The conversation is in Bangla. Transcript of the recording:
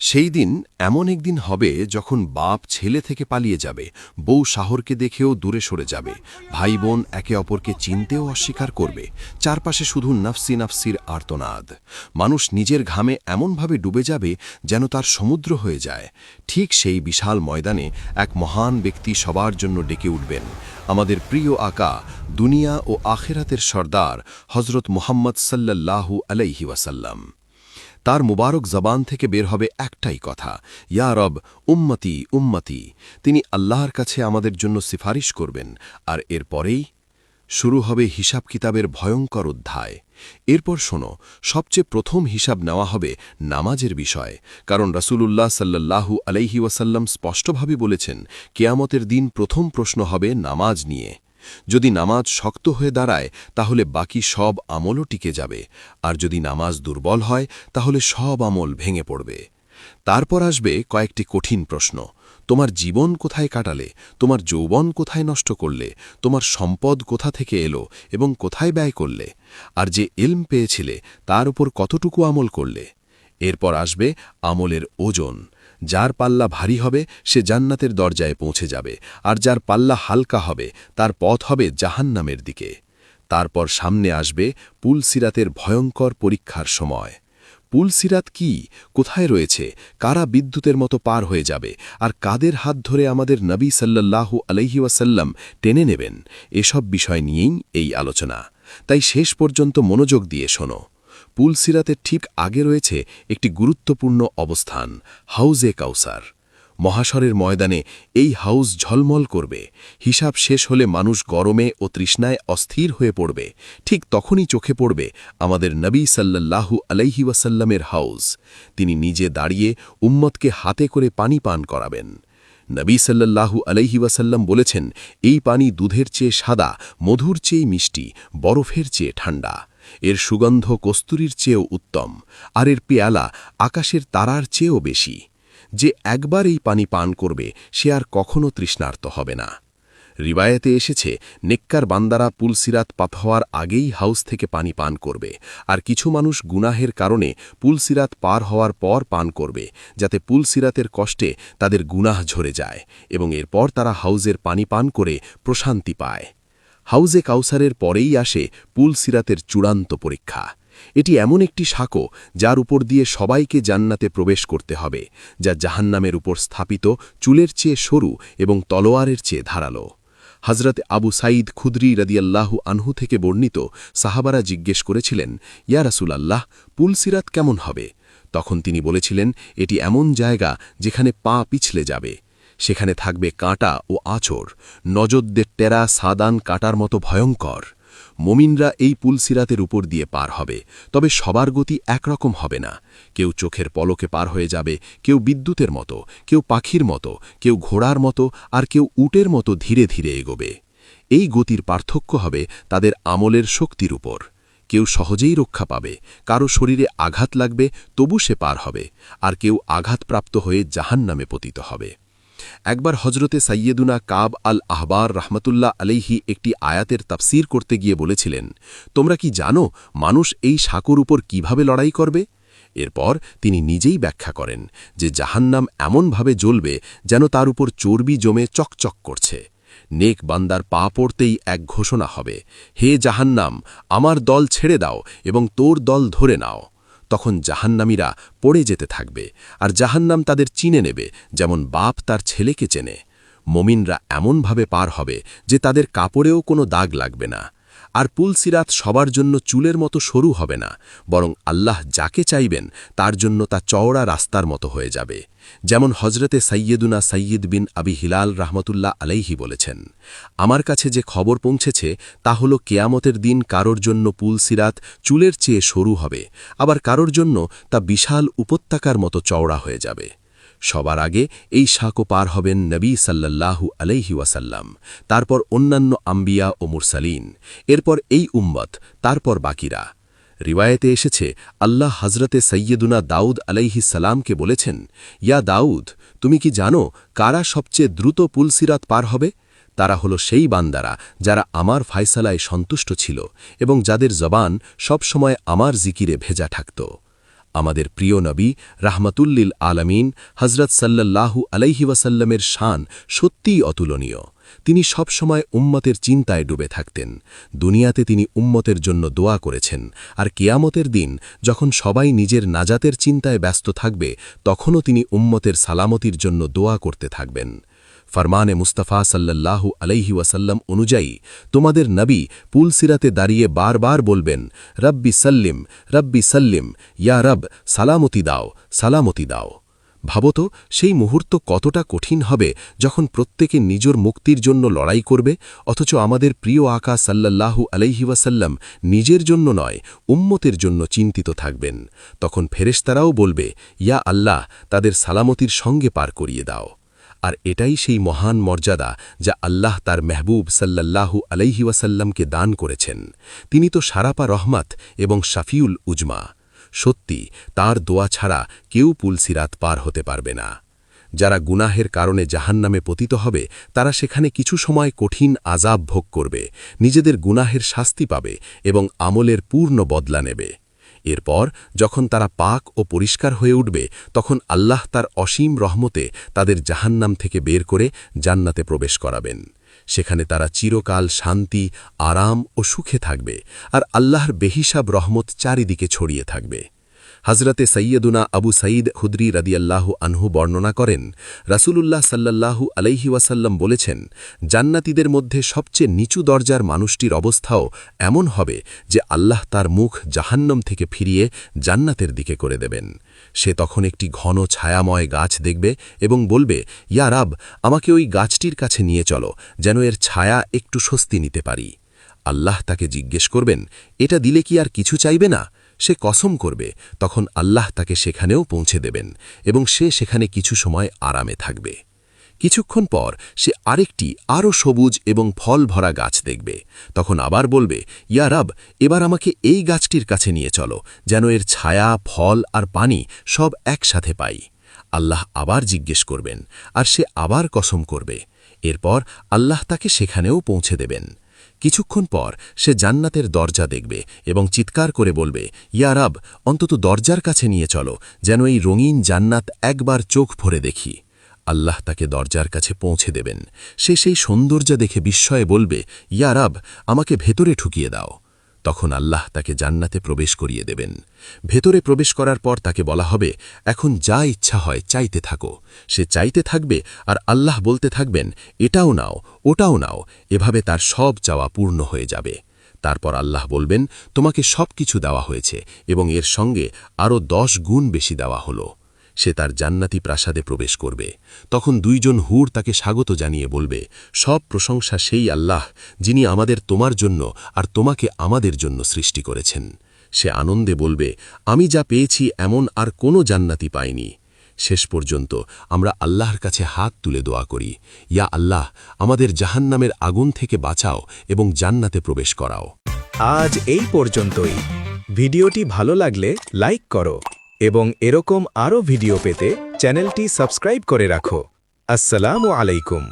সেই দিন এমন একদিন হবে যখন বাপ ছেলে থেকে পালিয়ে যাবে, বউ শাহরকে দেখেও দূরে সরে যাবে, ভাই বোন একে অপরকে চিনতেও অস্বীকার করবে, চারপাশে শুধু নাফসি নাফসির আর্তনাদ। মানুষ নিজের ঘামে এমনভাবে ডুবে যাবে যেন তার সমুদ্র হয়ে যায়। ঠিক সেই বিশাল ময়দানে এক মহান ব্যক্তি সবার জন্য ডেকে উঠবেন, আমাদের প্রিয় আকা, দুনিয়া ও আখেরাতের সর্দার হজরত মুহাম্মদ সাল্লাল্লাহু আলাইহি ওয়াসাল্লাম। তার মুবারক জবান থেকে বের হবে একটাই কথা, ইয়া রব, উম্মতি উম্মতি। তিনি আল্লাহর কাছে আমাদের জন্য সিফারিশ করবেন, আর এরপরেই শুরু হবে হিসাব কিতাবের ভয়ঙ্কর অধ্যায়। এরপর শোনো, সবচেয়ে প্রথম হিসাব নেওয়া হবে নামাজের বিষয়, কারণ রাসূলুল্লাহ সাল্লাল্লাহু আলাইহি ওয়াসাল্লাম স্পষ্টভাবে বলেছেন, কিয়ামতের দিন প্রথম প্রশ্ন হবে নামাজ নিয়ে। যদি নামাজ শক্ত হয়ে দাঁড়ায় তাহলে বাকি সব আমলও টিকে যাবে, আর যদি নামাজ দুর্বল হয় তাহলে সব আমল ভেঙে পড়বে। তারপর আসবে কয়েকটি কঠিন প্রশ্ন, তোমার জীবন কোথায় কাটালে, তোমার যৌবন কোথায় নষ্ট করলে, তোমার সম্পদ কোথা থেকে এলো এবং কোথায় ব্যয় করলে, আর যে ইলম পেয়েছিলে তার উপর কতটুকু আমল করলে। এরপর আসবে আমলের ওজন, যার পাল্লা ভারী হবে সে জান্নাতের দরজায় পৌঁছে যাবে, আর যার পাল্লা হালকা হবে তার পথ হবে জাহান্নামের দিকে। তারপর সামনে আসবে পুলসিরাতের ভয়ঙ্কর পরীক্ষার সময়। পুলসিরাত কি, কোথায় রয়েছে, কারা বিদ্যুতের মতো পার হয়ে যাবে, আর কাদের হাত ধরে আমাদের নবী সাল্লাল্লাহু আলাইহি ওয়াসাল্লাম টেনে নেবেন, এসব বিষয় নিয়েই এই আলোচনা। তাই শেষ পর্যন্ত মনোযোগ দিয়ে শোনো। পুলসিরাতের ঠিক আগে রয়েছে একটি গুরুত্বপূর্ণ অবস্থান, হাউজে কাউসার। মহাশরের ময়দানে এই হাউজ ঝলমল করবে। হিসাব শেষ হলে মানুষ গরমে ও তৃষ্ণায় অস্থির হয়ে পড়বে। ঠিক তখনই চোখে পড়বে আমাদের নবী সাল্লাল্লাহু আলাইহি ওয়াসাল্লামের হাউজ। তিনি নিজে দাঁড়িয়ে উম্মতকে হাতে করে পানি পান করাবেন। নবী সাল্লাল্লাহু আলাইহি ওয়াসাল্লাম বলেছেন, এই পানি দুধের চেয়ে সাদা, মধুর চেয়ে মিষ্টি, বরফের চেয়ে ঠান্ডা। এর সুগন্ধ কস্তুরীর চেয়েও উত্তম, আর এর পেয়ালা আকাশের তারার চেয়েও বেশি। যে একবার এই পানি পান করবে সে আর কখনো তৃষ্ণার্ত হবে না। রিবায়েতে এসেছে, নেককার বান্দারা পুলসিরাত পার হওয়ার আগেই হাউস থেকে পানি পান করবে, আর কিছু মানুষ গুনাহের কারণে পুলসিরাত পার হওয়ার পর পান করবে, যাতে পুলসিরাতের কষ্টে তাদের গুনাহ ঝরে যায় এবং এরপর তারা হাউজের পানি পান করে প্রশান্তি পায়। হাউজে কাউসারের পরেই আসে পুলসিরাতের চূড়ান্ত পরীক্ষা। এটি এমন একটি সাঁকো যার উপর দিয়ে সবাইকে জান্নাতে প্রবেশ করতে হবে, যা জাহান্নামের উপর স্থাপিত চুলের চেয়ে সরু এবং তলোয়ারের চেয়ে ধারালো। হজরত আবু সাঈদ খুদরি রাদিয়াল্লাহু আনহু থেকে বর্ণিত, সাহাবারা জিজ্ঞেস করেছিলেন, ইয়া রাসূলাল্লাহ, পুলসিরাত কেমন হবে? তখন তিনি বলেছিলেন, এটি এমন জায়গা যেখানে পা পিছলে যাবে। সেখানে থাকবে কাঁটা ও আঁচড়, নজরদের টেরা সাদান কাঁটার মতো ভয়ঙ্কর। মুমিনরা এই পুলসিরাতের উপর দিয়ে পার হবে, তবে সবার গতি একরকম হবে না। কেউ চোখের পলকে পার হয়ে যাবে, কেউ বিদ্যুতের মতো, কেউ পাখির মতো, কেউ ঘোড়ার মতো, আর কেউ উটের মতো ধীরে ধীরে এগোবে। এই গতির পার্থক্য হবে তাদের আমলের শক্তির উপর। কেউ সহজেই রক্ষা পাবে, কারো শরীরে আঘাত লাগবে তবু সে পার হবে, আর কেউ আঘাতপ্রাপ্ত হয়ে জাহান্নামে পতিত হবে। একবার হজরতে সাইয়েদুনা কাব আল আহবার রহমতুল্লাহ আলাইহি একটি আয়াতের তাফসীর করতে গিয়ে বলেছিলেন, তোমরা কি জানো মানুষ এই সাঁকোর উপর কিভাবে লড়াই করবে? এরপর তিনি নিজেই ব্যাখ্যা করেন যে জাহান্নাম এমনভাবে জ্বলবে যেন তার উপর চর্বি জমে চকচক করছে। নেক বান্দার পা পড়তেই এক ঘোষণা হবে, হে জাহান্নাম, আমার দল ছেড়ে দাও এবং তোর দল ধরে নাও। তখন জাহান্নামীরা পড়ে যেতে থাকবে, আর জাহান্নাম তাদের চিনে নেবে যেমন বাপ তার ছেলেকে চেনে। মুমিনরা এমনভাবে পার হবে যে তাদের কাপড়েও কোনো দাগ লাগবে না। আর পুলসিরাত সবার জন্য চুলের মতো সরু হবে না, বরং আল্লাহ যাকে চাইবেন তার জন্য তা চওড়া রাস্তার মতো হয়ে যাবে। যেমন হজরতে সাইয়েদুনা সাইয়্যিদ বিন আবি হিলাল রহমতুল্লাহ আলাইহি বলেছেন, আমার কাছে যে খবর পৌঁছেছে তা হল কেয়ামতের দিন কারোর জন্য পুলসিরাত চুলের চেয়ে সরু হবে, আবার কারোর জন্য তা বিশাল উপত্যকার মতো চওড়া হয়ে যাবে। সবার আগে এই সাঁকো পার হবেন নবী সাল্লাল্লাহু আলাইহি ওয়াসাল্লাম, তারপর অন্যান্য আম্বিয়া ও মুরসালিন, এরপর এই উম্মত, তারপর বাকিরা। রিওয়ায়েতে এসেছে, আল্লাহ হজরতে সৈয়দুনা দাউদ আলাইহিস সালামকে বলেছেন, ইয়া দাউদ, তুমি কি জানো কারা সবচেয়ে দ্রুত পুলসিরাত পার হবে? তারা হলো সেই বান্দারা যারা আমার ফায়সালায় সন্তুষ্ট ছিল এবং যাদের জবান সবসময় আমার জিকিরে ভেজা থাকত। আমাদের প্রিয় নবী রাহমাতুল্লিল আলামিন হজরত সাল্লাল্লাহু আলাইহি ওয়াসাল্লামের শান সত্যিই অতুলনীয়। তিনি সবসময় উম্মতের চিন্তায় ডুবে থাকতেন। দুনিয়াতে তিনি উম্মতের জন্য দোয়া করেছেন, আর কিয়ামতের দিন যখন সবাই নিজের নাজাতের চিন্তায় ব্যস্ত থাকবে, তখনও তিনি উম্মতের সালামতির জন্য দোয়া করতে থাকবেন। ফরমানে মুস্তাফা সাল্লাল্লাহু আলাইহি ওয়াসাল্লাম অনুযায়ী তোমাদের নবী পুলসিরাতে দাঁড়িয়ে বারবার বলবেন, রব্বি সাল্লিম, ইয়া রব, সালামতি দাও, সালামতি দাও। ভাবতো সেই মুহূর্ত কতটা কঠিন হবে যখন প্রত্যেকে নিজের মুক্তির জন্য লড়াই করবে, অথচ আমাদের প্রিয় আকা সাল্লাল্লাহু আলাইহি ওয়াসাল্লাম নিজের জন্য নয়, উম্মতের জন্য চিন্তিত থাকবেন। তখন ফেরেশতারাও বলবে, ইয়া আল্লাহ, তাদের সালামতির সঙ্গে পার করিয়ে দাও। আর এটাই সেই মহান মর্যাদা যা আল্লাহ তার মেহবুব সাল্লাল্লাহু আলাইহি ওয়াসাল্লামকে দান করেছেন। তিনি তো সারাপা রহমত এবং শাফিউল উজমা। সত্যি তার দোয়া ছাড়া কেউ পুলসিরাত পার হতে পারবে না। যারা গুনাহের কারণে জাহান্নামে পতিত হবে, তারা সেখানে কিছু সময় কঠিন আযাব ভোগ করবে, নিজেদের গুনাহের শাস্তি পাবে এবং আমলের পূর্ণ বদলা নেবে। এরপর যখন তারা পাক ও পরিষ্কার হয়ে উঠবে, তখন আল্লাহ তার অসীম রহমতে তাদের জাহান্নাম থেকে বের করে জান্নাতে প্রবেশ করাবেন। সেখানে তারা চিরকাল শান্তি, আরাম ও সুখে থাকবে, আর আল্লাহর বেহিসাব রহমত চারিদিকে ছড়িয়ে থাকবে। হজরতে সৈয়দুনা আবু সঈদ খুদরি রাদিয়াল্লাহু আনহু বর্ণনা করেন, রাসূলুল্লাহ সাল্লাল্লাহু আলাইহি ওয়াসাল্লাম বলেছেন, জান্নাতীদের মধ্যে সবচেয়ে নিচু দরজার মানুষটির অবস্থাও এমন হবে যে আল্লাহ তার মুখ জাহান্নাম থেকে ফিরিয়ে জান্নাতের দিকে করে দেবেন। সে তখন একটি ঘন ছায়াময় গাছ দেখবে এবং বলবে, ইয়া রাব, আমাকে ওই গাছটির কাছে নিয়ে চলো, যেন এর ছায়া একটু স্বস্তি নিতে পারি। আল্লাহ তাকে জিজ্ঞেস করবেন, এটা দিলে কি আর কিছু চাইবে না? সে কসম করবে। তখন আল্লাহ তাকে সেখানেও পৌঁছে দেবেন এবং সে সেখানে কিছু সময় আরামে থাকবে। কিছুক্ষণ পর সে আরেকটি আরও সবুজ এবং ফল ভরা গাছ দেখবে। তখন আবার বলবে, ইয়া রব, এবার আমাকে এই গাছটির কাছে নিয়ে চলো, যেন এর ছায়া, ফল আর পানি সব একসাথে পাই। আল্লাহ আবার জিজ্ঞেস করবেন, আর সে আবার কসম করবে। এরপর আল্লাহ তাকে সেখানেও পৌঁছে দেবেন। কিছুক্ষণ পর সে জান্নাতের দরজা দেখবে এবং চিৎকার করে বলবে, ইয়া রব, অন্তত দরজার কাছে নিয়ে চলো, যেন এই রঙিন জান্নাত একবার চোখ ভরে দেখি। আল্লাহ তাকে দরজার কাছে পৌঁছে দেবেন। সে সেই সৌন্দর্য দেখে বিস্ময়ে বলবে, ইয়া রব, আমাকে ভেতরে ঠুকিয়ে দাও। তখন আল্লাহ তাকে জান্নাতে প্রবেশ করিয়ে দেবেন। ভেতরে প্রবেশ করার পর তাকে বলা হবে, এখন যা ইচ্ছা হয় চাইতে থাকো। সে চাইতে থাকবে, আর আল্লাহ বলতে থাকবেন, এটাও নাও, ওটাও নাও। এভাবে তার সব চাওয়া পূর্ণ হয়ে যাবে। তারপর আল্লাহ বলবেন, তোমাকে সব কিছু দেওয়া হয়েছে এবং এর সঙ্গে আরও 10 গুণ বেশি দেওয়া হলো। সে তার জান্নাতি প্রাসাদে প্রবেশ করবে। তখন 2 জন হুর তাকে স্বাগত জানিয়ে বলবে, সব প্রশংসা সেই আল্লাহ, যিনি আমাদের তোমার জন্য আর তোমাকে আমাদের জন্য সৃষ্টি করেছেন। সে আনন্দে বলবে, আমি যা পেয়েছি এমন আর কোনো জান্নাতি পাইনি। শেষ পর্যন্ত আমরা আল্লাহর কাছে হাত তুলে দোয়া করি, ইয়া আল্লাহ, আমাদের জাহান্নামের আগুন থেকে বাঁচাও এবং জান্নাতে প্রবেশ করাও। আজ এই পর্যন্তই। ভিডিওটি ভালো লাগলে লাইক করো এবং এরকম আরও ভিডিও পেতে চ্যানেলটি সাবস্ক্রাইব করে রাখো। আসসালামু আলাইকুম।